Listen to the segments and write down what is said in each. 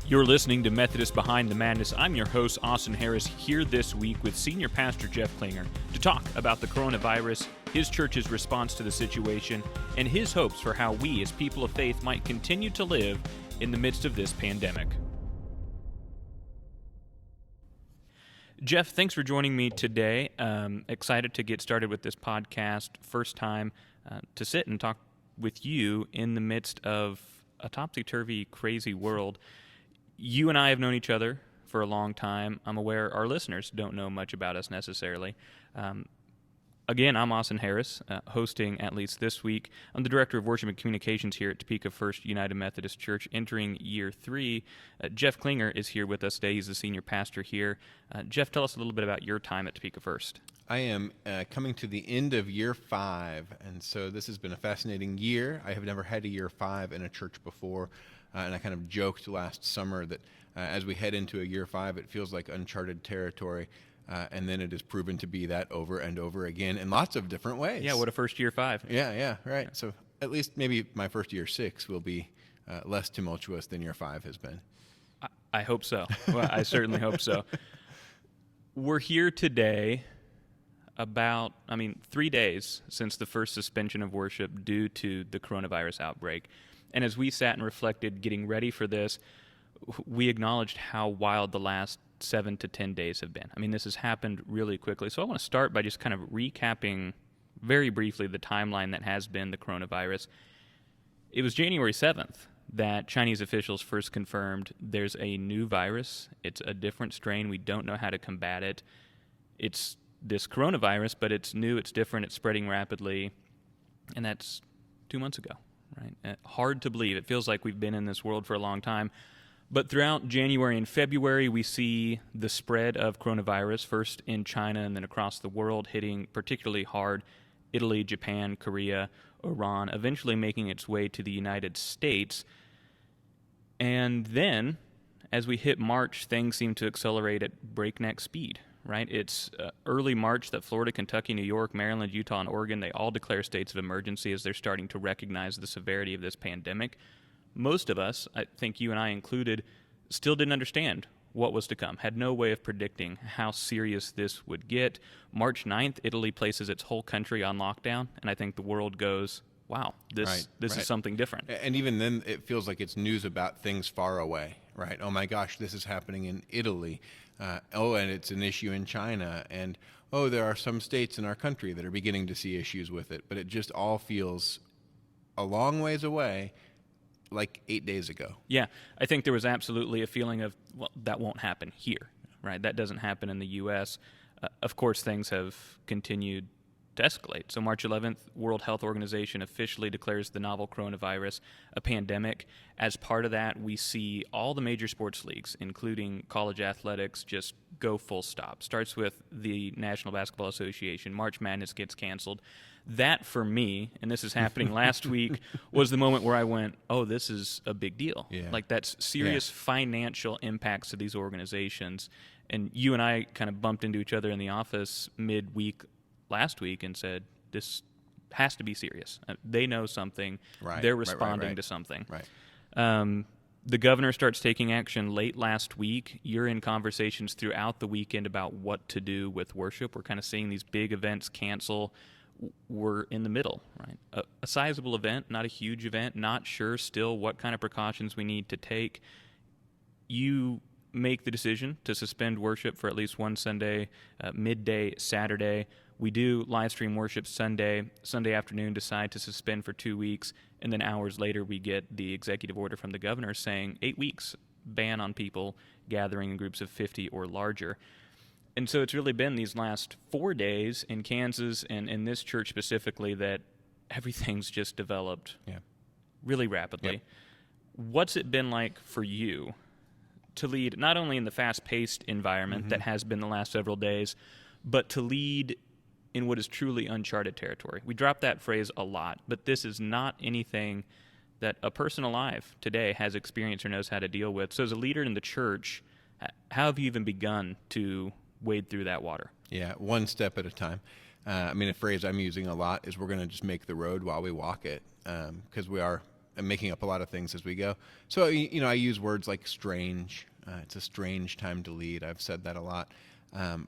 You're listening to Methodists Behind the Madness. I'm your host, Austin Harris, here this week with Senior Pastor Jeff Klinger to talk about the coronavirus, his church's response to the situation, and his hopes for how we as people of faith might continue to live in the midst of this pandemic. Jeff, thanks for joining me today. Excited to get started with this podcast. First time to sit and talk with you in the midst of a topsy-turvy, crazy world. You and I have known each other for a long time. I'm aware our listeners don't know much about us necessarily. Again, I'm Austin Harris, hosting at least this week. I'm the Director of Worship and Communications here at Topeka First United Methodist Church, entering year 3. Jeff Klinger is here with us today. He's the senior pastor here. Jeff, tell us a little bit about your time at Topeka First. I am coming to the end of year 5, and so this has been a fascinating year. I have never had a year 5 in a church before, and I kind of joked last summer that as we head into a year 5, it feels like uncharted territory. And then it is proven to be that over and over again in lots of different ways. Yeah, what a first year 5. Yeah, right. So at least maybe my first year 6 will be less tumultuous than year 5 has been. I hope so. Well, I certainly hope so. We're here today about, 3 days since the first suspension of worship due to the coronavirus outbreak. And as we sat and reflected getting ready for this, we acknowledged how wild the last 7 to 10 days have been. This has happened really quickly. So I want to start by just kind of recapping very briefly the timeline that has been the coronavirus. It was January 7th that Chinese officials first confirmed there's a new virus. It's a different strain. We don't know how to combat it. It's this coronavirus, but it's new, it's different, it's spreading rapidly. And that's 2 months ago, right? Hard to believe. It feels like we've been in this world for a long time. But throughout January and February, we see the spread of coronavirus, first in China and then across the world, hitting particularly hard Italy, Japan, Korea, Iran, eventually making its way to the United States. And then, as we hit March, things seem to accelerate at breakneck speed, right? It's early March that Florida, Kentucky, New York, Maryland, Utah, and Oregon, they all declare states of emergency as they're starting to recognize the severity of this pandemic. Most of us, I think you and I included, still didn't understand what was to come, had no way of predicting how serious this would get. March 9th, Italy places its whole country on lockdown, and I think the world goes, wow, this is something different. And even then, it feels like it's news about things far away, right? Oh my gosh, this is happening in Italy. And it's an issue in China. And, there are some states in our country that are beginning to see issues with it. But it just all feels a long ways away, like 8 days ago. Yeah, I think there was absolutely a feeling of, well, that won't happen here, right? That doesn't happen in the U.S. Of course, things have continued to escalate. So March 11th, World Health Organization officially declares the novel coronavirus a pandemic. As part of that, we see all the major sports leagues, including college athletics, just go full stop. Starts with the National Basketball Association. March Madness gets canceled. That, for me, and this is happening last week, was the moment where I went, oh, this is a big deal. Yeah. Like, that's serious financial impacts to these organizations. And you and I kind of bumped into each other in the office midweek last week and said, this has to be serious. They know something. Right. They're responding to something. Right. The governor starts taking action late last week. You're in conversations throughout the weekend about what to do with worship. We're kind of seeing these big events cancel. We're in the middle, right? A sizable event, not a huge event, not sure still what kind of precautions we need to take. You make the decision to suspend worship for at least one Sunday, midday Saturday. We do live stream worship Sunday afternoon, decide to suspend for 2 weeks, and then hours later we get the executive order from the governor saying 8 weeks ban on people gathering in groups of 50 or larger. And so it's really been these last 4 days in Kansas and in this church specifically that everything's just developed really rapidly. Yep. What's it been like for you to lead not only in the fast-paced environment that has been the last several days, but to lead in what is truly uncharted territory? We drop that phrase a lot, but this is not anything that a person alive today has experienced or knows how to deal with. So as a leader in the church, how have you even begun to wade through that water? Yeah, one step at a time. A phrase I'm using a lot is we're going to just make the road while we walk it, because we are making up a lot of things as we go. So, I use words like strange. It's a strange time to lead. I've said that a lot.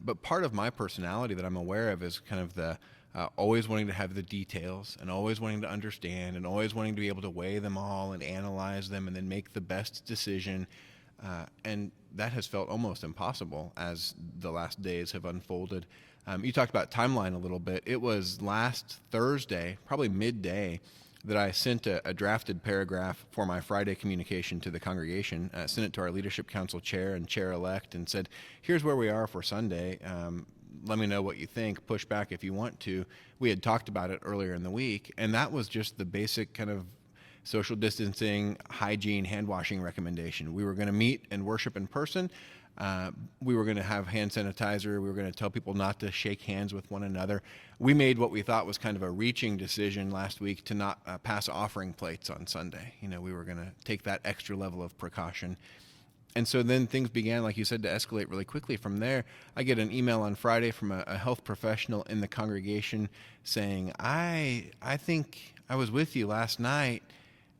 But part of my personality that I'm aware of is kind of the always wanting to have the details and always wanting to understand and always wanting to be able to weigh them all and analyze them and then make the best decision. And that has felt almost impossible as the last days have unfolded. You talked about timeline a little bit. It was last Thursday, probably midday, that I sent a drafted paragraph for my Friday communication to the congregation, sent it to our leadership council chair and chair-elect, and said, here's where we are for Sunday. Let me know what you think. Push back if you want to. We had talked about it earlier in the week, and that was just the basic kind of social distancing, hygiene, hand washing recommendation. We were going to meet and worship in person. We were going to have hand sanitizer. We were going to tell people not to shake hands with one another. We made what we thought was kind of a reaching decision last week to not pass offering plates on Sunday. We were going to take that extra level of precaution. And so then things began, like you said, to escalate really quickly from there. I get an email on Friday from a health professional in the congregation saying, I think I was with you last night,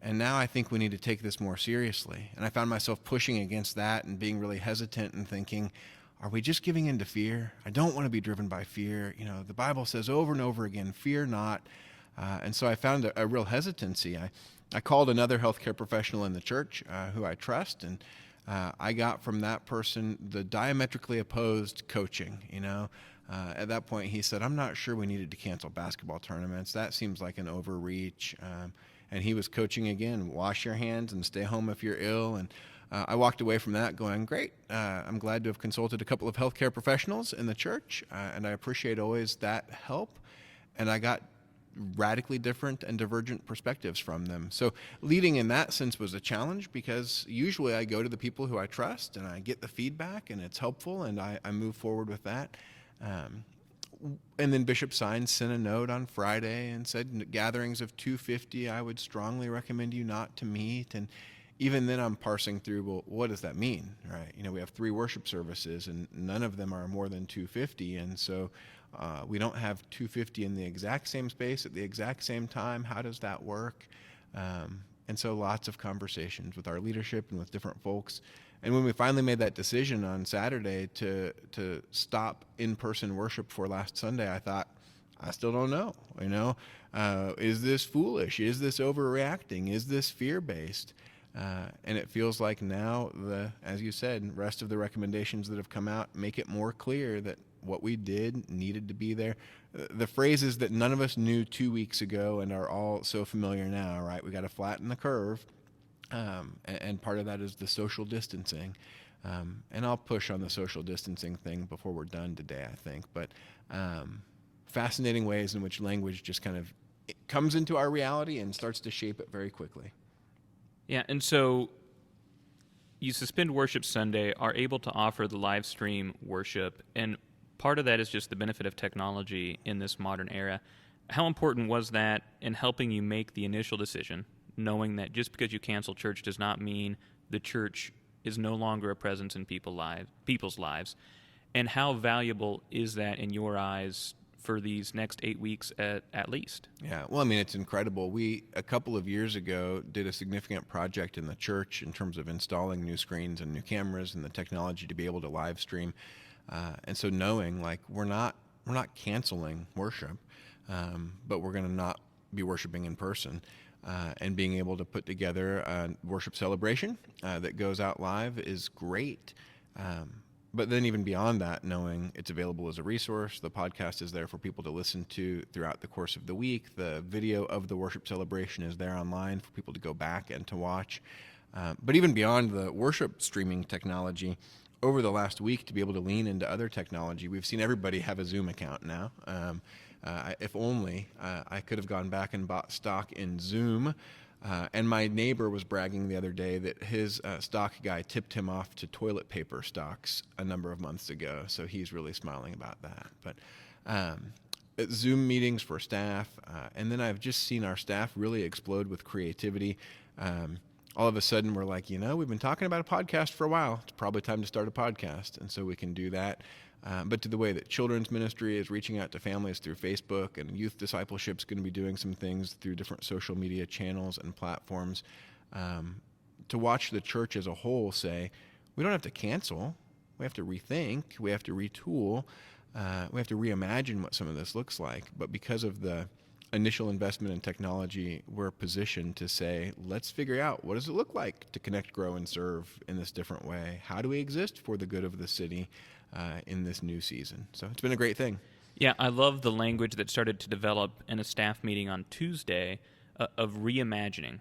and now I think we need to take this more seriously. And I found myself pushing against that and being really hesitant and thinking, are we just giving in to fear? I don't want to be driven by fear. The Bible says over and over again, fear not. And so I found a real hesitancy. I called another healthcare professional in the church who I trust, and I got from that person the diametrically opposed coaching. At that point, he said, I'm not sure we needed to cancel basketball tournaments. That seems like an overreach. And he was coaching again, wash your hands and stay home if you're ill. And I walked away from that going, great. I'm glad to have consulted a couple of healthcare professionals in the church, and I appreciate always that help. And I got radically different and divergent perspectives from them. So leading in that sense was a challenge, because usually I go to the people who I trust and I get the feedback and it's helpful, and I move forward with that. And then Bishop Sines sent a note on Friday and said, gatherings of 250, I would strongly recommend you not to meet. And even then I'm parsing through, well, what does that mean, right? We have 3 worship services and none of them are more than 250. And so we don't have 250 in the exact same space at the exact same time. How does that work? And so lots of conversations with our leadership and with different folks. And when we finally made that decision on Saturday to stop in-person worship for last Sunday, I thought, I still don't know. Is this foolish? Is this overreacting? Is this fear-based? And it feels like now, as you said, rest of the recommendations that have come out make it more clear that what we did needed to be there. The phrases that none of us knew 2 weeks ago and are all so familiar now, right? We got to flatten the curve. And part of that is the social distancing. And I'll push on the social distancing thing before we're done today, I think. But fascinating ways in which language just kind of comes into our reality and starts to shape it very quickly. Yeah, and so you suspend worship Sunday, are able to offer the live stream worship, and part of that is just the benefit of technology in this modern era. How important was that in helping you make the initial decision, knowing that just because you cancel church does not mean the church is no longer a presence in people's lives? And how valuable is that in your eyes for these next 8 weeks at least? Yeah, well, it's incredible. We, a couple of years ago, did a significant project in the church in terms of installing new screens and new cameras and the technology to be able to live stream. And so knowing, we're not canceling worship, but we're going to not be worshiping in person. And being able to put together a worship celebration that goes out live is great. But then even beyond that, knowing it's available as a resource, the podcast is there for people to listen to throughout the course of the week. The video of the worship celebration is there online for people to go back and to watch. But even beyond the worship streaming technology, over the last week to be able to lean into other technology, we've seen everybody have a Zoom account now. If only I could have gone back and bought stock in Zoom. And my neighbor was bragging the other day that his stock guy tipped him off to toilet paper stocks a number of months ago. So he's really smiling about that. But Zoom meetings for staff. And then I've just seen our staff really explode with creativity. All of a sudden we're like, we've been talking about a podcast for a while. It's probably time to start a podcast. And so we can do that. but to the way that children's ministry is reaching out to families through Facebook, and youth discipleship is going to be doing some things through different social media channels and platforms. To watch the church as a whole say, we don't have to cancel, we have to rethink, we have to retool, we have to reimagine what some of this looks like. But because of the initial investment in technology, we're positioned to say, let's figure out, what does it look like to connect, grow, and serve in this different way? How do we exist for the good of the city in this new season? So it's been a great thing. Yeah, I love the language that started to develop in a staff meeting on Tuesday of reimagining.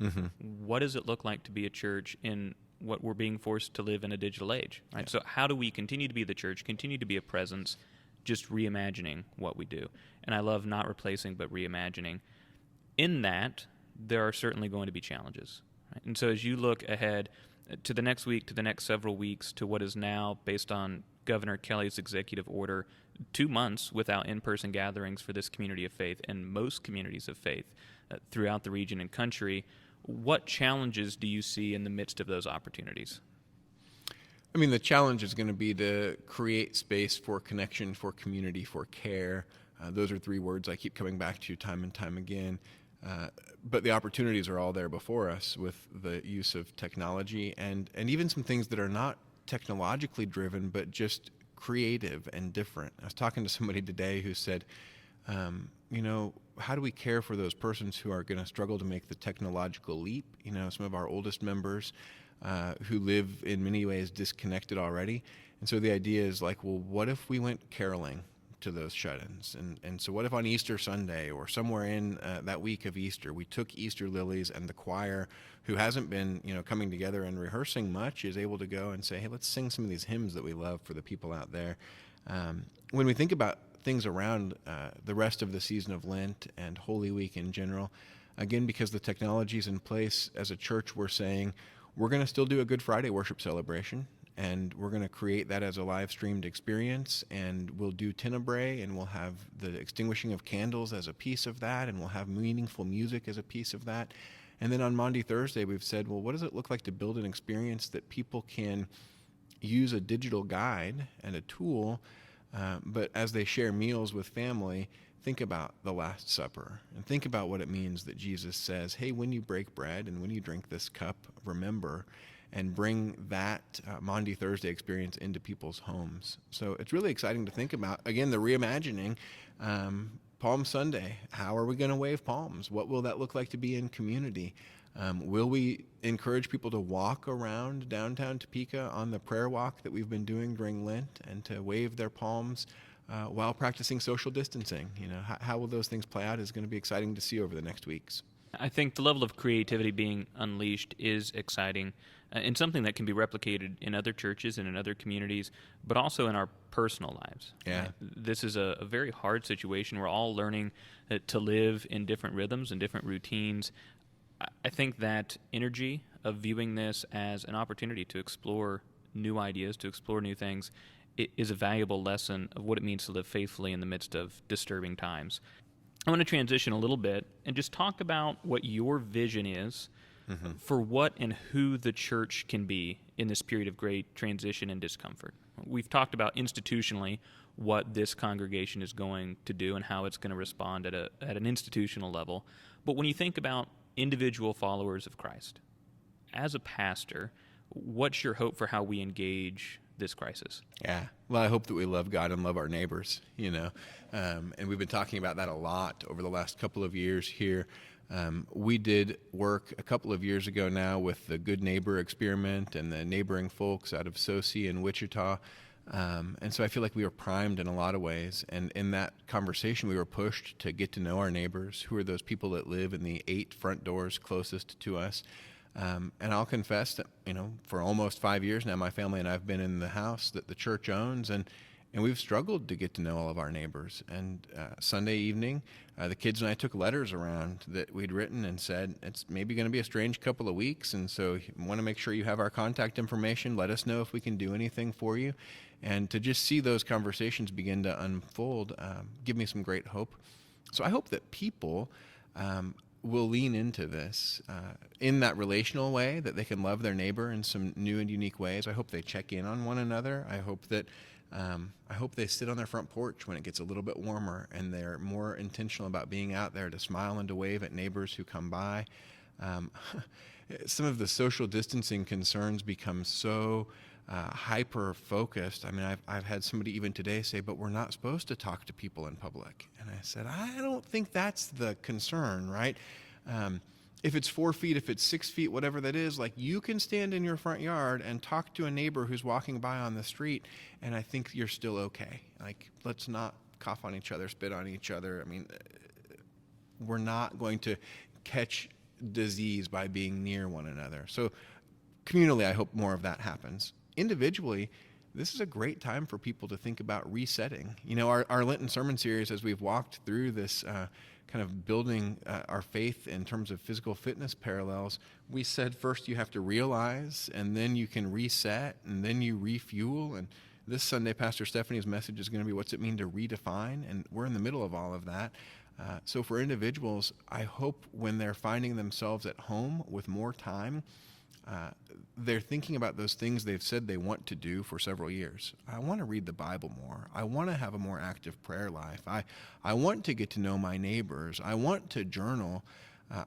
Mm-hmm. What does it look like to be a church in what we're being forced to live in a digital age? Right. Yeah. So how do we continue to be the church, continue to be a presence, just reimagining what we do? And I love not replacing, but reimagining. In that, there are certainly going to be challenges. Right? And so as you look ahead to the next week, to the next several weeks, to what is now, based on Governor Kelly's executive order, 2 months without in-person gatherings for this community of faith and most communities of faith throughout the region and country, what challenges do you see in the midst of those opportunities? I mean, the challenge is going to be to create space for connection, for community, for care. Those are 3 words I keep coming back to time and time again. But the opportunities are all there before us with the use of technology and even some things that are not technologically driven, but just creative and different. I was talking to somebody today who said, how do we care for those persons who are going to struggle to make the technological leap? Some of our oldest members who live in many ways disconnected already. And so the idea is like, well, what if we went caroling to those shut-ins? And so what if on Easter Sunday or somewhere in that week of Easter, we took Easter lilies and the choir, who hasn't been coming together and rehearsing much, is able to go and say, hey, let's sing some of these hymns that we love for the people out there. When we think about things around the rest of the season of Lent and Holy Week in general, again, because the technology is in place, as a church, we're saying we're going to still do a Good Friday worship celebration, and we're going to create that as a live-streamed experience, and we'll do Tenebrae, and we'll have the extinguishing of candles as a piece of that, and we'll have meaningful music as a piece of that. And then on Maundy Thursday, we've said, well, what does it look like to build an experience that people can use a digital guide and a tool, but as they share meals with family, think about the Last Supper and think about what it means that Jesus says, hey, when you break bread and when you drink this cup, remember, and bring that Maundy Thursday experience into people's homes. So it's really exciting to think about, again, the reimagining. Palm Sunday, how are we going to wave palms? What will that look like to be in community? Will we encourage people to walk around downtown Topeka on the prayer walk that we've been doing during Lent and to wave their palms while practicing social distancing? How will those things play out is going to be exciting to see over the next weeks. I think the level of creativity being unleashed is exciting and something that can be replicated in other churches and in other communities, but also in our personal lives. Yeah. This is a very hard situation. We're all learning to live in different rhythms and different routines. I think that energy of viewing this as an opportunity to explore new ideas, to explore new things, is a valuable lesson of what it means to live faithfully in the midst of disturbing times. I want to transition a little bit and just talk about what your vision is for what and who the church can be in this period of great transition and discomfort. We've talked about institutionally what this congregation is going to do and how it's going to respond at an institutional level. But when you think about individual followers of Christ, as a pastor, what's your hope for how we engage this crisis? Yeah. Well, I hope that we love God and love our neighbors, and we've been talking about that a lot over the last couple of years here. We did work a couple of years ago now with the Good Neighbor experiment and the neighboring folks out of Sosi and Wichita. And so I feel like we were primed in a lot of ways. And in that conversation, we were pushed to get to know our neighbors. Who are those people that live in the 8 front doors closest to us? And I'll confess that, for almost 5 years now, my family and I have been in the house that the church owns, and we've struggled to get to know all of our neighbors. And Sunday evening, the kids and I took letters around that we'd written and said, it's maybe going to be a strange couple of weeks, and so you want to make sure you have our contact information. Let us know if we can do anything for you. And to just see those conversations begin to unfold give me some great hope. So I hope that people will lean into this in that relational way, that they can love their neighbor in some new and unique ways. I hope they check in on one another. I hope that I hope they sit on their front porch when it gets a little bit warmer, and they're more intentional about being out there to smile and to wave at neighbors who come by. Some of the social distancing concerns become so hyper focused. I mean, I've had somebody even today say, but we're not supposed to talk to people in public. And I said, I don't think that's the concern, right? If it's 4 feet, if it's 6 feet, whatever that is, like, you can stand in your front yard and talk to a neighbor who's walking by on the street, and I think you're still okay. Like, let's not cough on each other, spit on each other. I mean, we're not going to catch disease by being near one another. So communally, I hope more of that happens. Individually, this is a great time for people to think about resetting. You know, our Lenten sermon series, as we've walked through this kind of building our faith in terms of physical fitness parallels, we said first you have to realize, and then you can reset, and then you refuel. And this Sunday, Pastor Stephanie's message is going to be, what's it mean to redefine? And we're in the middle of all of that. So for individuals, I hope when they're finding themselves at home with more time, they're thinking about those things they've said they want to do for several years. I want to read the Bible more. I want to have a more active prayer life. I want to get to know my neighbors. I want to journal.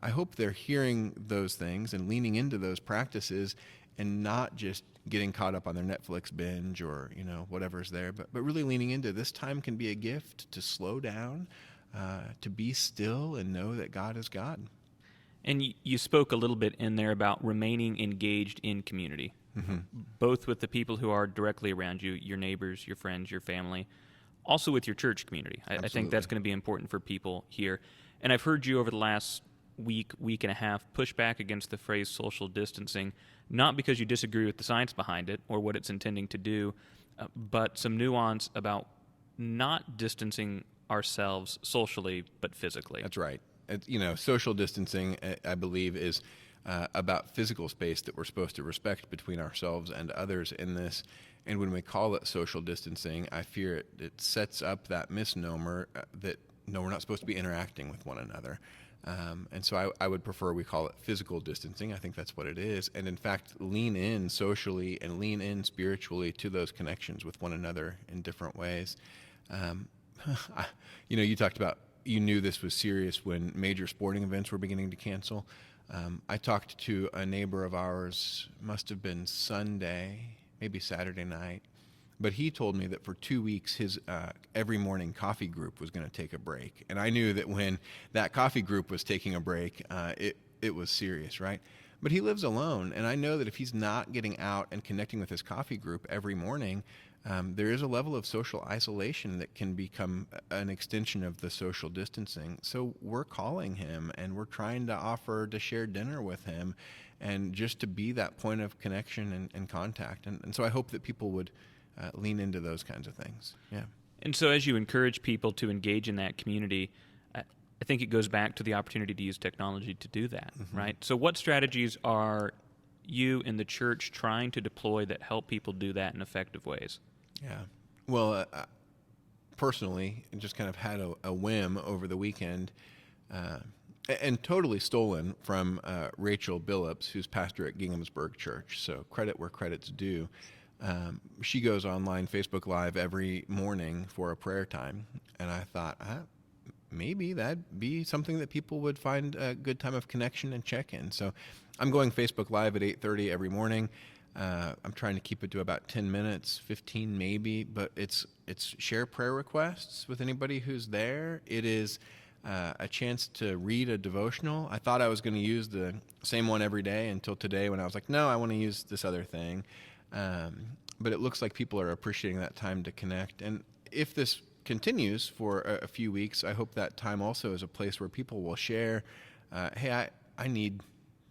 I hope they're hearing those things and leaning into those practices, and not just getting caught up on their Netflix binge or, you know, whatever's there, but really leaning into this time can be a gift to slow down, to be still and know that God is God. And you spoke a little bit in there about remaining engaged in community, both with the people who are directly around you, your neighbors, your friends, your family, also with your church community. I think that's going to be important for people here. And I've heard you over the last week and a half push back against the phrase social distancing, not because you disagree with the science behind it or what it's intending to do, but some nuance about not distancing ourselves socially but physically. That's right. You know, social distancing, I believe, is about physical space that we're supposed to respect between ourselves and others in this. And when we call it social distancing, I fear it sets up that misnomer that, no, we're not supposed to be interacting with one another. And so I would prefer we call it physical distancing. I think that's what it is. And in fact, lean in socially and lean in spiritually to those connections with one another in different ways. You know, you talked about, you knew this was serious when major sporting events were beginning to cancel. I talked to a neighbor of ours, must have been Sunday, maybe Saturday night, but he told me that for 2 weeks his every morning coffee group was going to take a break. And I knew that when that coffee group was taking a break, it was serious, right? But he lives alone, and I know that if he's not getting out and connecting with his coffee group every morning, there is a level of social isolation that can become an extension of the social distancing. So we're calling him, and we're trying to offer to share dinner with him and just to be that point of connection and contact. And so I hope that people would lean into those kinds of things. Yeah. And so as you encourage people to engage in that community, I think it goes back to the opportunity to use technology to do that, right? So what strategies are you in the church trying to deploy that help people do that in effective ways? Yeah. Well, personally, I just kind of had a whim over the weekend, and totally stolen from Rachel Billups, who's pastor at Ginghamsburg Church. So credit where credit's due. She goes online Facebook Live every morning for a prayer time, and I thought, maybe that'd be something that people would find a good time of connection and check-in. So I'm going Facebook Live at 8:30 every morning. I'm trying to keep it to about 10 minutes, 15 maybe, but it's share prayer requests with anybody who's there. It is a chance to read a devotional. I thought I was going to use the same one every day until today when I was like, no, I want to use this other thing. But it looks like people are appreciating that time to connect. And if this continues for a few weeks, I hope that time also is a place where people will share, hey, I need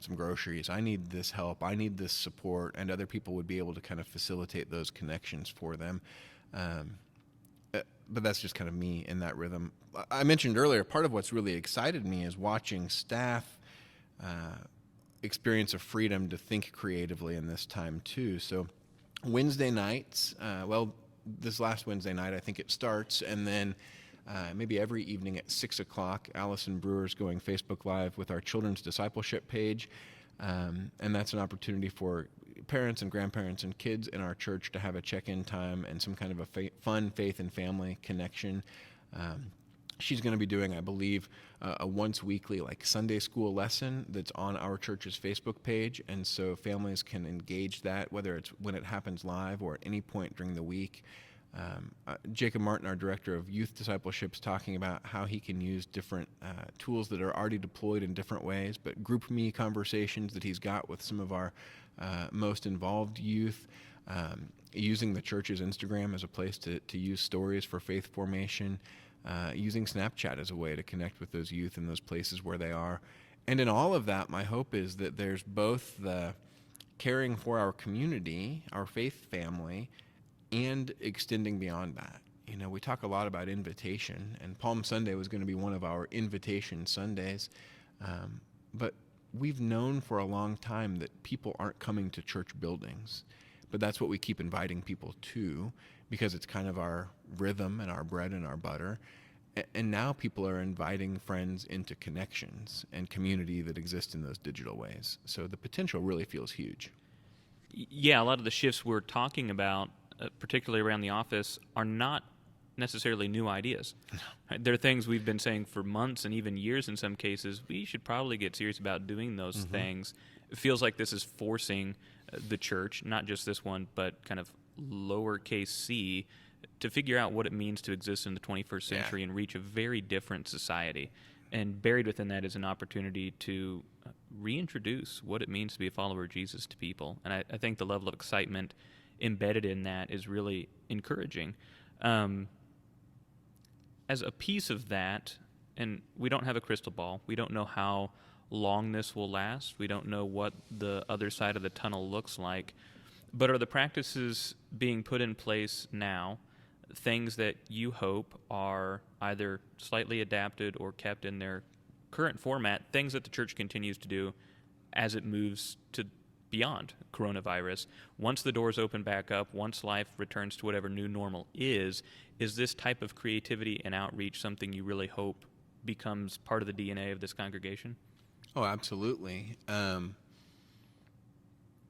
some groceries, I need this help, I need this support, and other people would be able to kind of facilitate those connections for them. But that's just kind of me in that rhythm. I mentioned earlier, part of what's really excited me is watching staff experience a freedom to think creatively in this time too. So Wednesday nights, this last Wednesday night, I think it starts, and then maybe every evening at 6 o'clock, Allison Brewer's going Facebook Live with our children's discipleship page, and that's an opportunity for parents and grandparents and kids in our church to have a check-in time and some kind of a fun faith and family connection. She's going to be doing, I believe, a once weekly Sunday school lesson that's on our church's Facebook page, and so families can engage that, whether it's when it happens live or at any point during the week. Jacob Martin, our director of youth discipleship, is talking about how he can use different tools that are already deployed in different ways, but group me conversations that he's got with some of our most involved youth, using the church's Instagram as a place to use stories for faith formation, using Snapchat as a way to connect with those youth in those places where they are. And in all of that, my hope is that there's both the caring for our community, our faith family, and extending beyond that. We talk a lot about invitation, and Palm Sunday was going to be one of our invitation Sundays. But we've known for a long time that people aren't coming to church buildings, but that's what we keep inviting people to, because it's kind of our rhythm and our bread and our butter. And now people are inviting friends into connections and community that exist in those digital ways. So the potential really feels huge. Yeah, a lot of the shifts we're talking about, particularly around the office, are not necessarily new ideas. Right? They're things we've been saying for months and even years in some cases. We should probably get serious about doing those things. It feels like this is forcing the church, not just this one, but kind of lowercase c, to figure out what it means to exist in the 21st century and reach a very different society. And buried within that is an opportunity to reintroduce what it means to be a follower of Jesus to people. And I think the level of excitement embedded in that is really encouraging. As a piece of that, and we don't have a crystal ball, we don't know how long this will last, we don't know what the other side of the tunnel looks like, but are the practices being put in place now things that you hope are either slightly adapted or kept in their current format, things that the church continues to do as it moves to beyond coronavirus? Once the doors open back up, once life returns to whatever new normal is this type of creativity and outreach something you really hope becomes part of the DNA of this congregation? Oh, absolutely.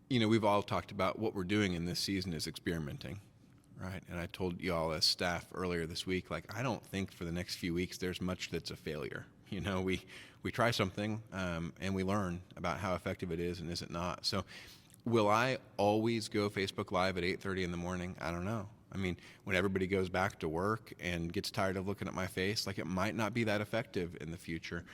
We've all talked about what we're doing in this season is experimenting, right? And I told you all as staff earlier this week, I don't think for the next few weeks there's much that's a failure. We try something and we learn about how effective it is and is it not. So will I always go Facebook Live at 8:30 in the morning? I don't know. When everybody goes back to work and gets tired of looking at my face, it might not be that effective in the future.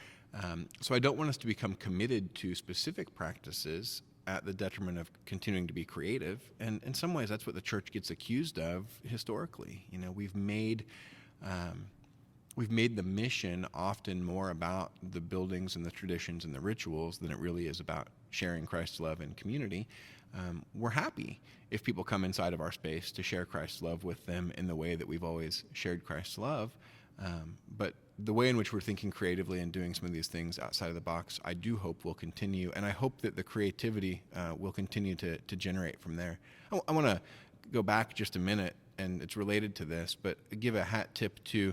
So I don't want us to become committed to specific practices at the detriment of continuing to be creative. And in some ways, that's what the church gets accused of historically. We've made the mission often more about the buildings and the traditions and the rituals than it really is about sharing Christ's love in community. We're happy if people come inside of our space to share Christ's love with them in the way that we've always shared Christ's love. But the way in which we're thinking creatively and doing some of these things outside of the box, I do hope will continue. And I hope that the creativity will continue to generate from there. I want to go back just a minute, and it's related to this, but give a hat tip to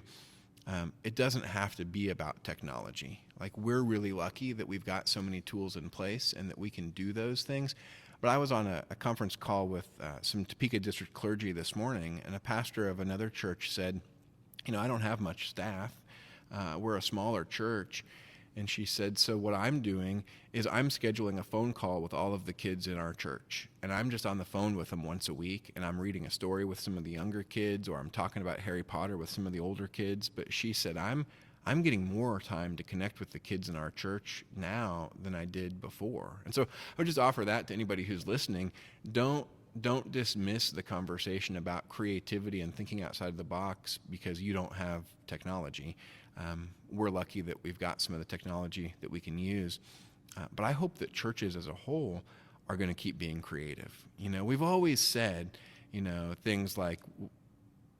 it doesn't have to be about technology. We're really lucky that we've got so many tools in place and that we can do those things. But I was on a conference call with some Topeka district clergy this morning, and a pastor of another church said, I don't have much staff. We're a smaller church. And she said, so what I'm doing is I'm scheduling a phone call with all of the kids in our church. And I'm just on the phone with them once a week, and I'm reading a story with some of the younger kids, or I'm talking about Harry Potter with some of the older kids. But she said, I'm getting more time to connect with the kids in our church now than I did before. And so I would just offer that to anybody who's listening. Don't dismiss the conversation about creativity and thinking outside of the box because you don't have technology. We're lucky that we've got some of the technology that we can use. But I hope that churches as a whole are going to keep being creative. We've always said, things like,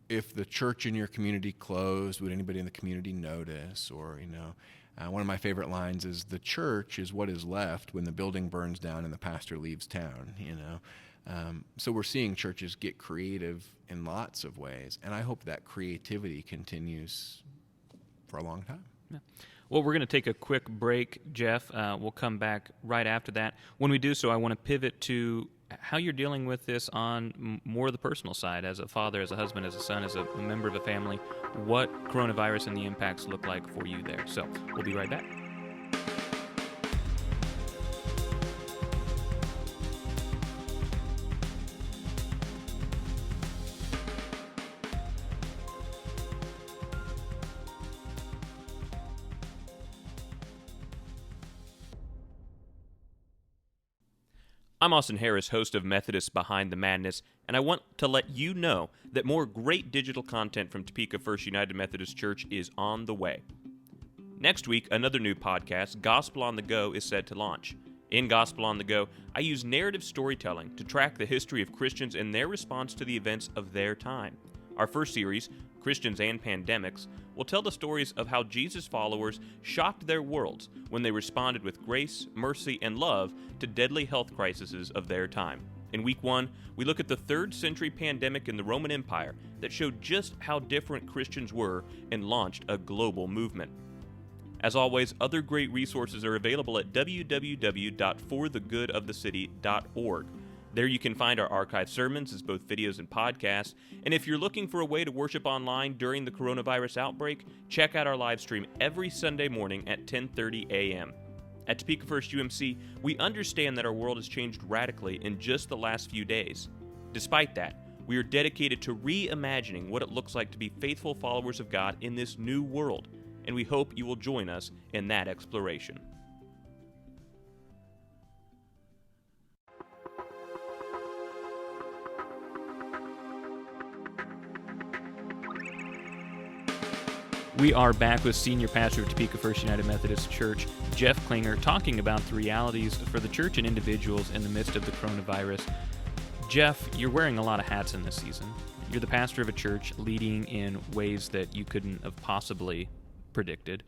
if the church in your community closed, would anybody in the community notice? Or, one of my favorite lines is, the church is what is left when the building burns down and the pastor leaves town, So we're seeing churches get creative in lots of ways. And I hope that creativity continues for a long time. Yeah. Well, we're going to take a quick break, Jeff. We'll come back right after that. When we do so, I want to pivot to how you're dealing with this on more of the personal side, as a father, as a husband, as a son, as a member of a family, what coronavirus and the impacts look like for you there. So we'll be right back. I'm Austin Harris, host of Methodists Behind the Madness, and I want to let you know that more great digital content from Topeka First United Methodist Church is on the way. Next week, another new podcast, Gospel on the Go, is set to launch. In Gospel on the Go, I use narrative storytelling to track the history of Christians and their response to the events of their time. Our first series, Christians and Pandemics, will tell the stories of how Jesus' followers shocked their worlds when they responded with grace, mercy, and love to deadly health crises of their time. In Week 1, we look at the 3rd century pandemic in the Roman Empire that showed just how different Christians were and launched a global movement. As always, other great resources are available at www.forthegoodofthecity.org. There you can find our archived sermons as both videos and podcasts, and if you're looking for a way to worship online during the coronavirus outbreak, check out our live stream every Sunday morning at 10:30 a.m. At Topeka First UMC, we understand that our world has changed radically in just the last few days. Despite that, we are dedicated to reimagining what it looks like to be faithful followers of God in this new world, and we hope you will join us in that exploration. We are back with Senior Pastor of Topeka First United Methodist Church, Jeff Klinger, talking about the realities for the church and individuals in the midst of the coronavirus. Jeff, you're wearing a lot of hats in this season. You're the pastor of a church leading in ways that you couldn't have possibly predicted.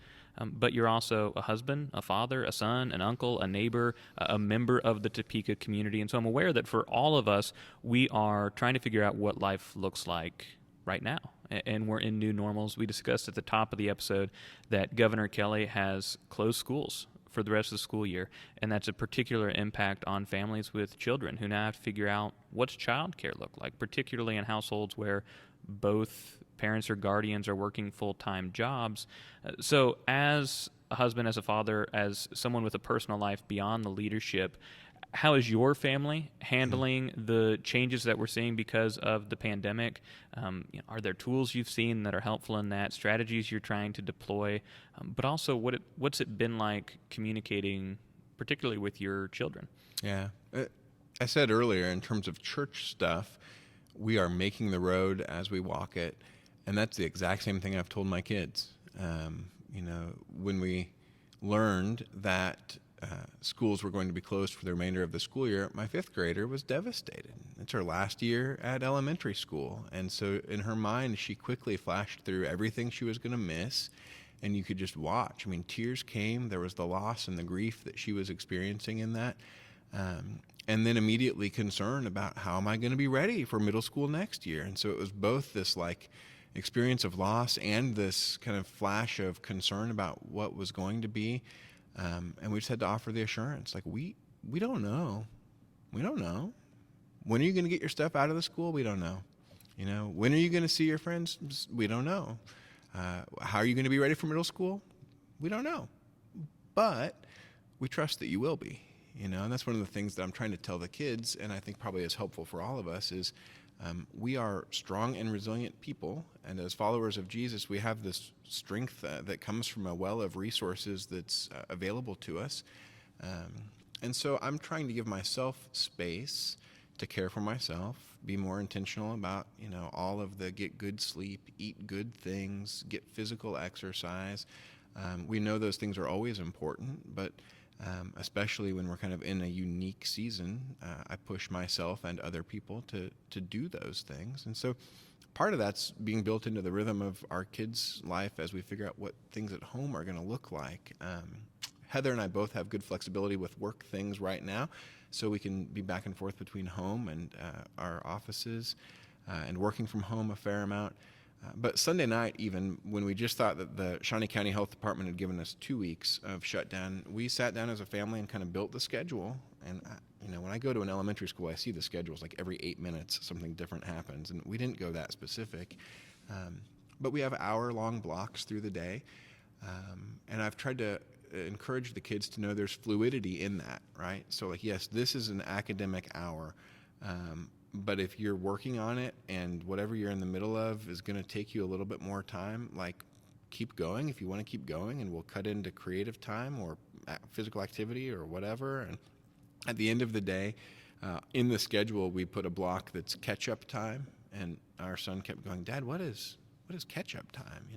But you're also a husband, a father, a son, an uncle, a neighbor, a member of the Topeka community. And so I'm aware that for all of us, we are trying to figure out what life looks like right now. And we're in new normals. We discussed at the top of the episode that Governor Kelly has closed schools for the rest of the school year, and that's a particular impact on families with children who now have to figure out what's childcare look like, particularly in households where both parents or guardians are working full-time jobs. So as a husband, as a father, as someone with a personal life beyond the leadership, how is your family handling the changes that we're seeing because of the pandemic? Are there tools you've seen that are helpful in that, strategies you're trying to deploy, but also what's it been like communicating, particularly with your children? Yeah. I said earlier, in terms of church stuff, we are making the road as we walk it, and that's the exact same thing I've told my kids. When we learned that schools were going to be closed for the remainder of the school year, my 5th grader was devastated. It's her last year at elementary school. And so in her mind, she quickly flashed through everything she was going to miss. And you could just watch. I mean, tears came. There was the loss and the grief that she was experiencing in that. And then immediately concern about how am I going to be ready for middle school next year? And so it was both this experience of loss and this kind of flash of concern about what was going to be. And we just had to offer the assurance, we don't know. We don't know. When are you going to get your stuff out of the school? We don't know. When are you going to see your friends? We don't know. How are you going to be ready for middle school? We don't know. But we trust that you will be, and that's one of the things that I'm trying to tell the kids, and I think probably is helpful for all of us is we are strong and resilient people, and as followers of Jesus, we have this strength that comes from a well of resources that's available to us. And so I'm trying to give myself space to care for myself, be more intentional about, all of the get good sleep, eat good things, get physical exercise. We know those things are always important, but especially when we're kind of in a unique season, I push myself and other people to do those things. And so part of that's being built into the rhythm of our kids' life as we figure out what things at home are going to look like. Heather and I both have good flexibility with work things right now, so we can be back and forth between home and our offices and working from home a fair amount. But Sunday night, even when we just thought that the Shawnee County Health Department had given us 2 weeks of shutdown, we sat down as a family and kind of built the schedule. And when I go to an elementary school, I see the schedules like every 8 minutes something different happens, and we didn't go that specific. But we have hour-long blocks through the day, and I've tried to encourage the kids to know there's fluidity in that, right? So like, yes, this is an academic hour, but if you're working on it and whatever you're in the middle of is going to take you a little bit more time, like keep going if you want to keep going, and we'll cut into creative time or physical activity or whatever. And at the end of the day, in the schedule, we put a block that's catch-up time, and our son kept going, Dad, what is catch-up time?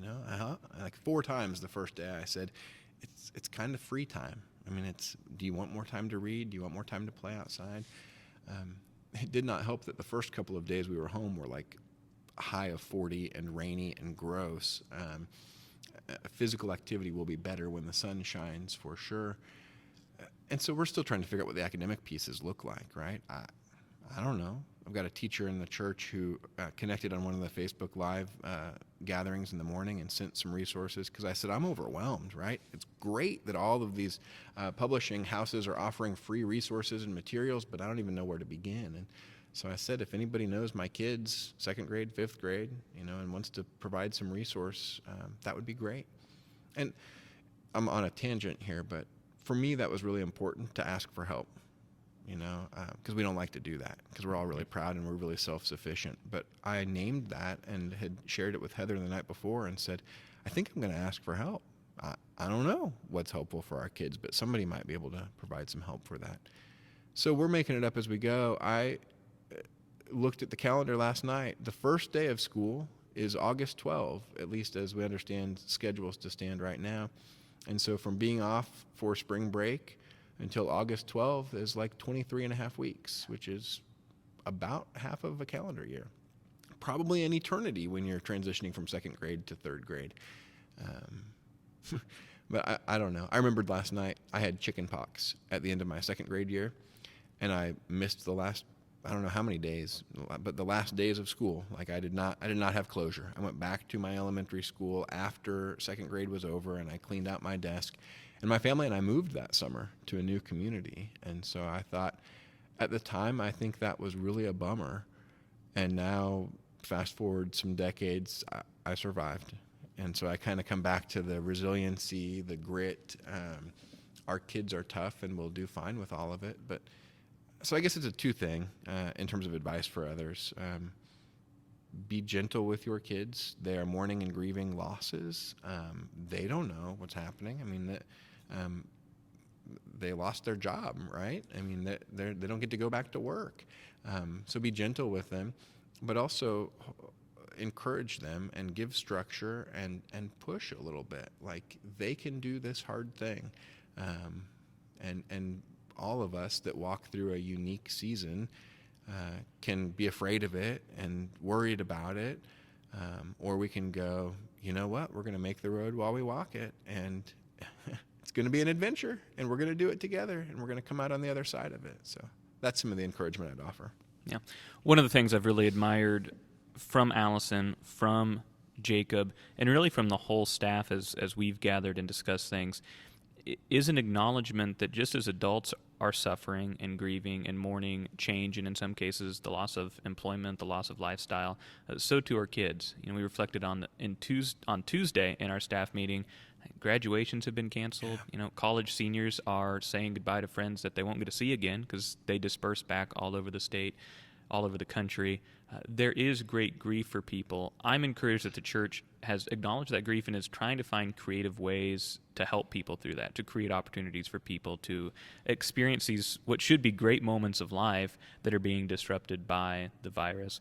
Like 4 times the first day I said, it's kind of free time. I mean, do you want more time to read? Do you want more time to play outside? It did not help that the first couple of days we were home were like a high of 40 and rainy and gross. Physical activity will be better when the sun shines, for sure. And so we're still trying to figure out what the academic pieces look like, right? I don't know. I've got a teacher in the church who connected on one of the Facebook Live gatherings in the morning and sent some resources, because I said, I'm overwhelmed, right? It's great that all of these publishing houses are offering free resources and materials, but I don't even know where to begin. And so I said, if anybody knows my kids, 2nd grade, 5th grade, and wants to provide some resource, that would be great. And I'm on a tangent here, but for me, that was really important to ask for help. Because we don't like to do that, because we're all really proud and we're really self-sufficient. But I named that and had shared it with Heather the night before and said, I think I'm going to ask for help. I don't know what's helpful for our kids, but somebody might be able to provide some help for that. So we're making it up as we go. I looked at the calendar last night. The first day of school is August 12, at least as we understand schedules to stand right now. And so from being off for spring break until August 12th is like 23 and a half weeks, which is about half of a calendar year. Probably an eternity when you're transitioning from 2nd grade to 3rd grade. But I don't know. I remembered last night I had chicken pox at the end of my 2nd grade year, and I missed the last, I don't know how many days, but the last days of school. Like I did not have closure. I went back to my elementary school after 2nd grade was over, and I cleaned out my desk. And my family and I moved that summer to a new community. And so I thought, at the time, I think that was really a bummer. And now, fast forward some decades, I survived. And so I kind of come back to the resiliency, the grit. Our kids are tough and will do fine with all of it. But so I guess it's a 2 thing in terms of advice for others. Be gentle with your kids. They are mourning and grieving losses. They don't know what's happening. I mean, they lost their job, right? I mean, they don't get to go back to work. So be gentle with them, but also encourage them and give structure and push a little bit. Like, they can do this hard thing. And all of us that walk through a unique season can be afraid of it and worried about it, or we can go, you know what, we're going to make the road while we walk it, and it's going to be an adventure, and we're going to do it together, and we're going to come out on the other side of it. So that's some of the encouragement I'd offer. Yeah. One of the things I've really admired from Allison, from Jacob, and really from the whole staff as we've gathered and discussed things, is an acknowledgement that just as adults are suffering and grieving and mourning change, and in some cases the loss of employment, the loss of lifestyle, so too are kids. We reflected on Tuesday in our staff meeting, graduations have been canceled. College seniors are saying goodbye to friends that they won't get to see again because they disperse back all over the state, all over the country. There is great grief for people. I'm encouraged that the church has acknowledged that grief and is trying to find creative ways to help people through that, to create opportunities for people to experience these, what should be great moments of life that are being disrupted by the virus.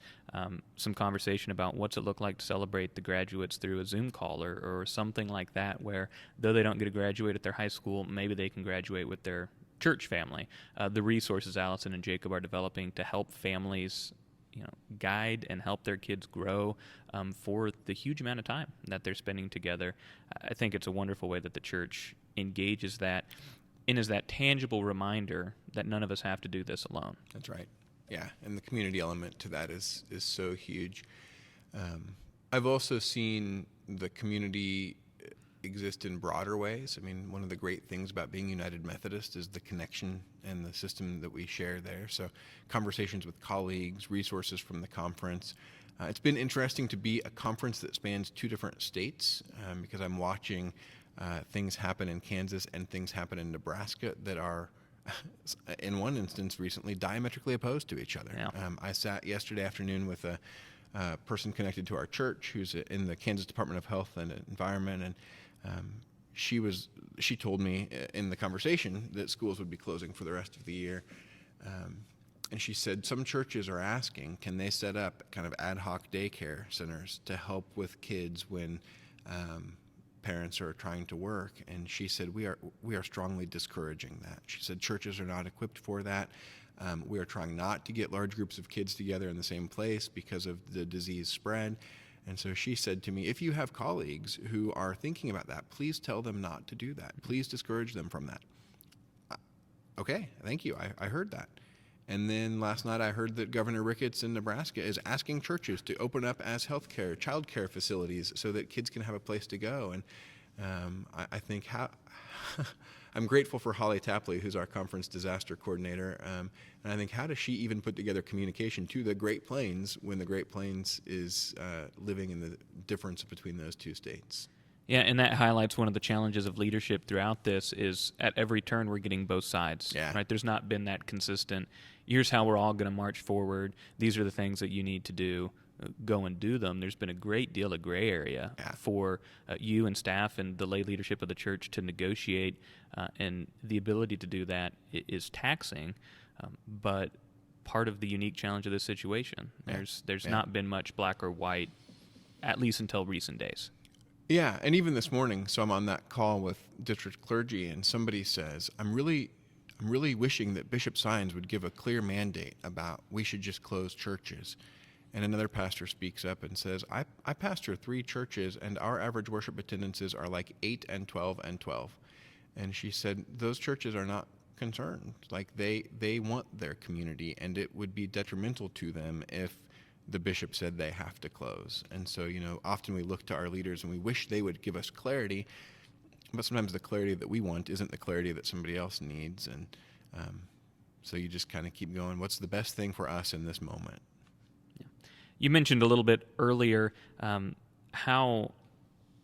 Some conversation about what's it look like to celebrate the graduates through a Zoom call or something like that, where though they don't get to graduate at their high school, maybe they can graduate with their church family. The resources Allison and Jacob are developing to help families guide and help their kids grow for the huge amount of time that they're spending together. I think it's a wonderful way that the church engages that and is that tangible reminder that none of us have to do this alone. That's right. Yeah, and the community element to that is so huge. I've also seen the community exist in broader ways. I mean, one of the great things about being United Methodist is the connection and the system that we share there. So conversations with colleagues, resources from the conference. It's been interesting to be a conference that spans 2 different states because I'm watching things happen in Kansas and things happen in Nebraska that are, in one instance recently, diametrically opposed to each other. Yeah. I sat yesterday afternoon with a person connected to our church who's in the Kansas Department of Health and Environment, and she told me in the conversation that schools would be closing for the rest of the year. And she said some churches are asking, can they set up kind of ad hoc daycare centers to help with kids when parents are trying to work? And she said, we are strongly discouraging that. She said churches are not equipped for that. We are trying not to get large groups of kids together in the same place because of the disease spread. And so she said to me, if you have colleagues who are thinking about that, please tell them not to do that. Please discourage them from that. Okay, thank you. I heard that. And then last night I heard that Governor Ricketts in Nebraska is asking churches to open up as healthcare, childcare facilities so that kids can have a place to go. And I think I'm grateful for Holly Tapley, who's our conference disaster coordinator. And I think, how does she even put together communication to the Great Plains when the Great Plains is living in the difference between those 2 states? Yeah, and that highlights one of the challenges of leadership throughout this is at every turn we're getting both sides. Yeah. Right? There's not been that consistent, here's how we're all going to march forward. These are the things that you need to do. Go and do them. There's been a great deal of gray area for you and staff and the lay leadership of the church to negotiate, and the ability to do that is taxing, but part of the unique challenge of this situation. There's not been much black or white, at least until recent days. Yeah, and even this morning, so I'm on that call with district clergy, and somebody says, I'm really wishing that Bishop Sines would give a clear mandate about we should just close churches. And another pastor speaks up and says, I pastor 3 churches, and our average worship attendances are like 8 and 12 and 12. And she said, those churches are not concerned. Like they want their community, and it would be detrimental to them if the bishop said they have to close. And so, often we look to our leaders and we wish they would give us clarity, but sometimes the clarity that we want isn't the clarity that somebody else needs. And so you just kind of keep going, what's the best thing for us in this moment? You mentioned a little bit earlier how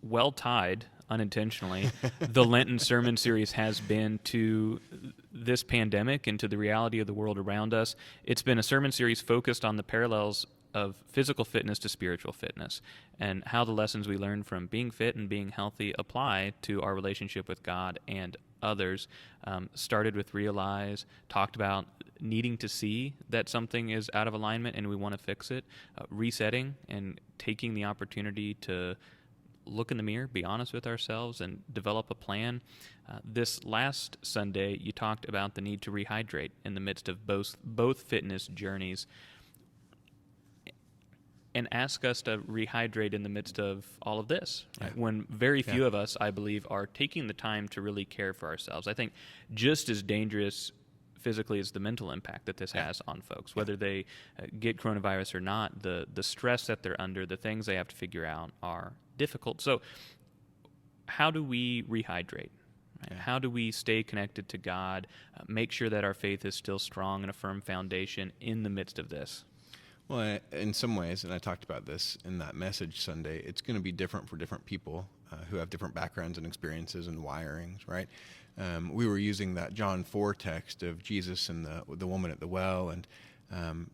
well tied, unintentionally, the Lenten sermon series has been to this pandemic and to the reality of the world around us. It's been a sermon series focused on the parallels of physical fitness to spiritual fitness and how the lessons we learn from being fit and being healthy apply to our relationship with God and others. Started with realize, talked about needing to see that something is out of alignment and we want to fix it, resetting and taking the opportunity to look in the mirror, be honest with ourselves, and develop a plan. This last Sunday, you talked about the need to rehydrate in the midst of both fitness journeys, and ask us to rehydrate in the midst of all of this, right? When very few of us, I believe, are taking the time to really care for ourselves. I think just as dangerous physically is the mental impact that this has on folks, whether they get coronavirus or not. The stress that they're under, the things they have to figure out are difficult. So how do we rehydrate? Right? How do we stay connected to God, make sure that our faith is still strong and a firm foundation in the midst of this? Well, in some ways, and I talked about this in that message Sunday, it's going to be different for different people who have different backgrounds and experiences and wirings, right? We were using that John 4 text of Jesus and the woman at the well, and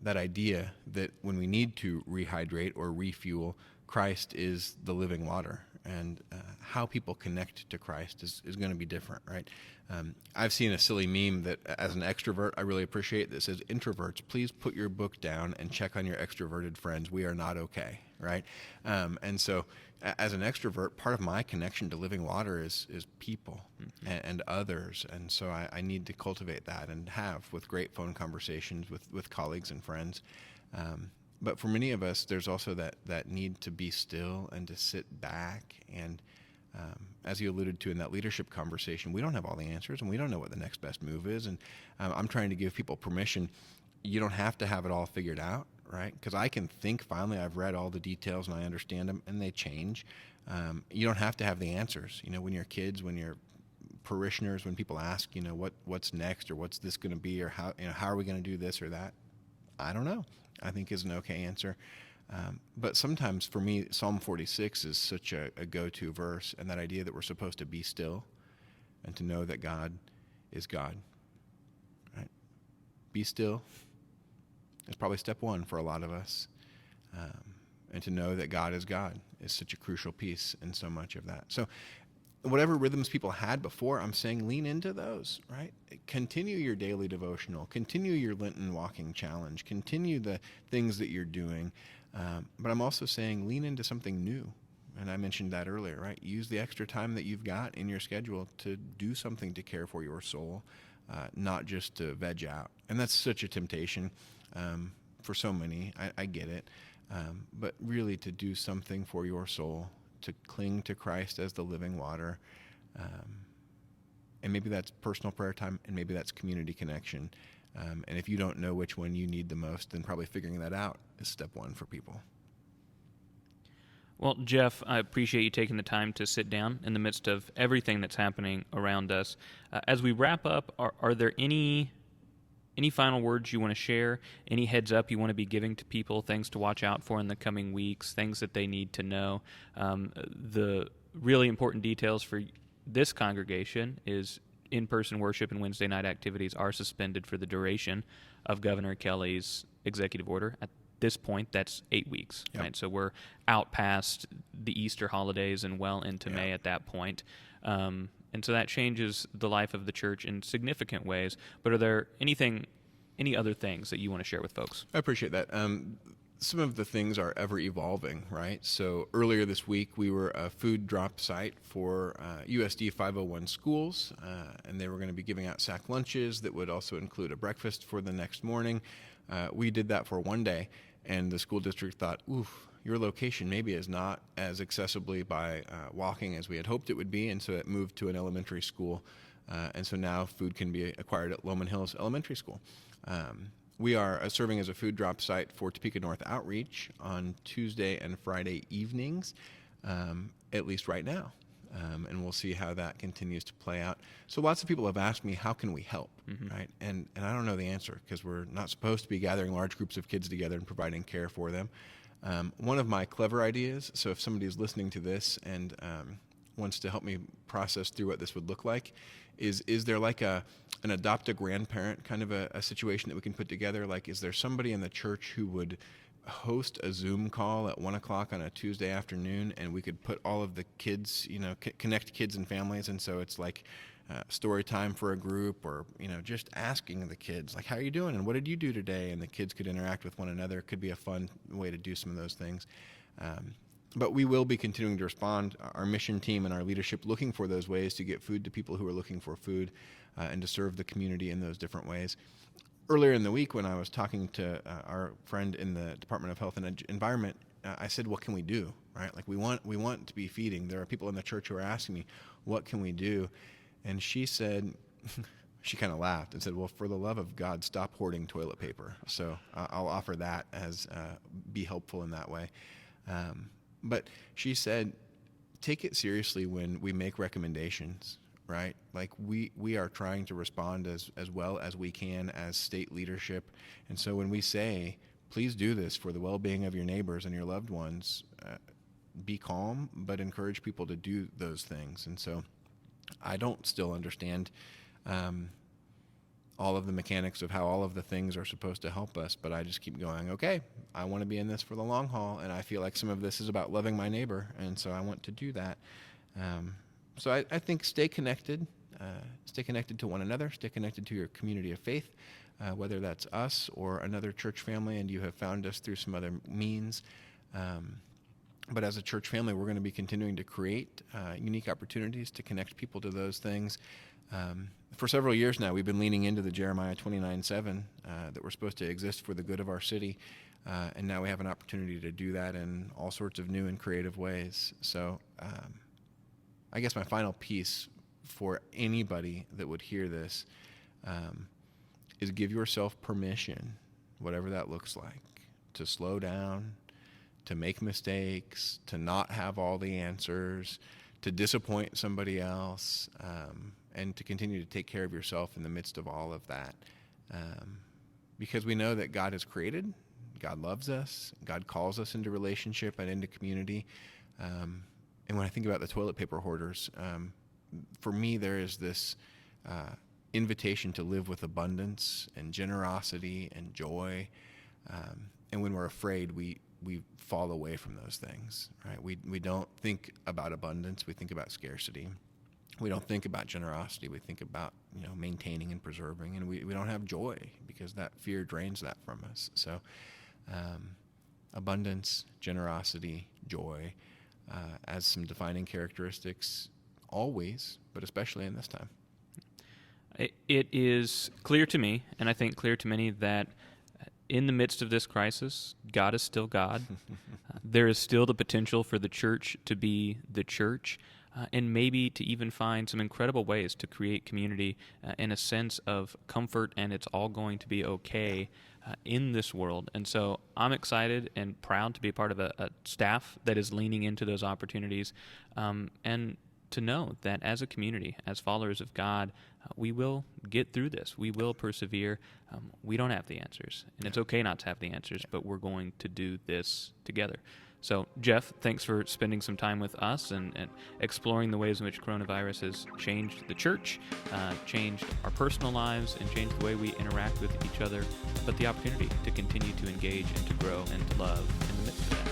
that idea that when we need to rehydrate or refuel, Christ is the living water, and how people connect to Christ is going to be different, right? I've seen a silly meme that, as an extrovert, I really appreciate that says, introverts, please put your book down and check on your extroverted friends. We are not okay, right? And so as an extrovert, part of my connection to living water is people and others. And so I need to cultivate that and have with great phone conversations with colleagues and friends. But for many of us, there's also that need to be still and to sit back. And as you alluded to in that leadership conversation, we don't have all the answers, and we don't know what the next best move is. And I'm trying to give people permission. You don't have to have it all figured out, right? Because I can think finally I've read all the details and I understand them, and they change. You don't have to have the answers. When your kids, when your parishioners, when people ask, what's next, or what's this going to be, or how are we going to do this or that? I don't know, I think is an okay answer. But sometimes for me, Psalm 46 is such a go-to verse, and that idea that we're supposed to be still and to know that God is God. Right? Be still is probably step one for a lot of us. And to know that God is God is such a crucial piece in so much of that. So whatever rhythms people had before, I'm saying lean into those, right? Continue your daily devotional. Continue your Lenten walking challenge. Continue the things that you're doing. But I'm also saying lean into something new. And I mentioned that earlier, right? Use the extra time that you've got in your schedule to do something to care for your soul, not just to veg out. And that's such a temptation for so many. I get it. But really to do something for your soul, to cling to Christ as the living water. And maybe that's personal prayer time, and maybe that's community connection. And if you don't know which one you need the most, then probably figuring that out is step one for people. Well, Jeff, I appreciate you taking the time to sit down in the midst of everything that's happening around us. As we wrap up, are there any final words you want to share? Any heads up you want to be giving to people, things to watch out for in the coming weeks, things that they need to know? The really important details for this congregation is in-person worship and Wednesday night activities are suspended for the duration of Governor Kelly's executive order. At this point, that's 8 weeks, Yep. right? So we're out past the Easter holidays and well into May at that point. And so that changes the life of the church in significant ways. But are there any other things that you want to share with folks? I appreciate that. Some of the things are ever evolving, right? So earlier this week, we were a food drop site for USD 501 schools, and they were going to be giving out sack lunches that would also include a breakfast for the next morning. We did that for one day, and the school district thought, oof, your location maybe is not as accessibly by walking as we had hoped it would be, and so it moved to an elementary school. And so now food can be acquired at Lowman Hills Elementary School. We are serving as a food drop site for Topeka North Outreach on Tuesday and Friday evenings, at least right now. And we'll see how that continues to play out. So lots of people have asked me, how can we help, right? And I don't know the answer, because we're not supposed to be gathering large groups of kids together and providing care for them. One of my clever ideas, so if somebody is listening to this and wants to help me process through what this would look like, is there like an adopt a grandparent kind of a situation that we can put together? Like, is there somebody in the church who would host a Zoom call at 1 o'clock on a Tuesday afternoon, and we could put all of the kids, connect kids and families, and so it's like story time for a group, or just asking the kids, like, how are you doing and what did you do today? And the kids could interact with one another. It could be a fun way to do some of those things. But we will be continuing to respond, our mission team and our leadership, looking for those ways to get food to people who are looking for food, and to serve the community in those different ways. Earlier in the week, when I was talking to our friend in the Department of Health and Environment, I said, what can we do, right? Like, we want to be feeding. There are people in the church who are asking me, what can we do? And she said, she kind of laughed and said, well, for the love of God, stop hoarding toilet paper. So I'll offer that as be helpful in that way. But she said, take it seriously when we make recommendations, right? Like, we are trying to respond as well as we can as state leadership. And so when we say, please do this for the well-being of your neighbors and your loved ones, be calm, but encourage people to do those things. And so I don't still understand all of the mechanics of how all of the things are supposed to help us, but I just keep going, okay, I want to be in this for the long haul, and I feel like some of this is about loving my neighbor, and so I want to do that. So I think stay connected to one another, stay connected to your community of faith, whether that's us or another church family, and you have found us through some other means. But as a church family, we're going to be continuing to create unique opportunities to connect people to those things. For several years now, we've been leaning into the Jeremiah 29:7 that we're supposed to exist for the good of our city, and now we have an opportunity to do that in all sorts of new and creative ways. So I guess my final piece for anybody that would hear this is give yourself permission, whatever that looks like, to slow down, to make mistakes, to not have all the answers, to disappoint somebody else, and to continue to take care of yourself in the midst of all of that. Because we know that God has created, God loves us, God calls us into relationship and into community. And when I think about the toilet paper hoarders, for me there is this invitation to live with abundance and generosity and joy. And when we're afraid, we fall away from those things, right? We don't think about abundance, we think about scarcity. We don't think about generosity, we think about maintaining and preserving, and we don't have joy because that fear drains that from us. So abundance, generosity, joy as some defining characteristics always, but especially in this time. It is clear to me, and I think clear to many, that in the midst of this crisis, God is still God. There is still the potential for the church to be the church, and maybe to even find some incredible ways to create community and a sense of comfort, and it's all going to be okay in this world. And so I'm excited and proud to be a part of a staff that is leaning into those opportunities, and to know that as a community, as followers of God, we will get through this. We will persevere. We don't have the answers, and it's okay not to have the answers, but we're going to do this together. So, Jeff, thanks for spending some time with us and exploring the ways in which coronavirus has changed the church, changed our personal lives, and changed the way we interact with each other, but the opportunity to continue to engage and to grow and to love in the midst of that.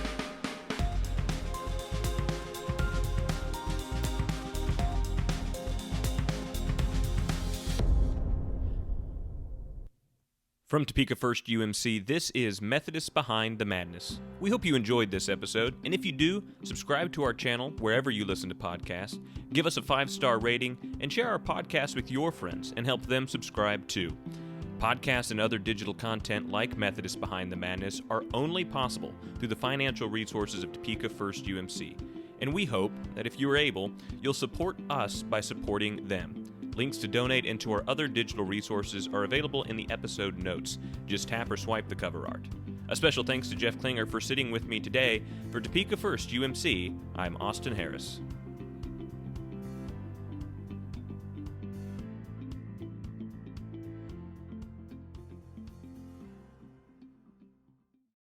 From Topeka First UMC, this is Methodists Behind the Madness. We hope you enjoyed this episode, and if you do, subscribe to our channel wherever you listen to podcasts, give us a 5-star rating, and share our podcast with your friends and help them subscribe too. Podcasts and other digital content like Methodists Behind the Madness are only possible through the financial resources of Topeka First UMC, and we hope that if you are able, you'll support us by supporting them. Links to donate and to our other digital resources are available in the episode notes. Just tap or swipe the cover art. A special thanks to Jeff Klinger for sitting with me today. For Topeka First UMC, I'm Austin Harris.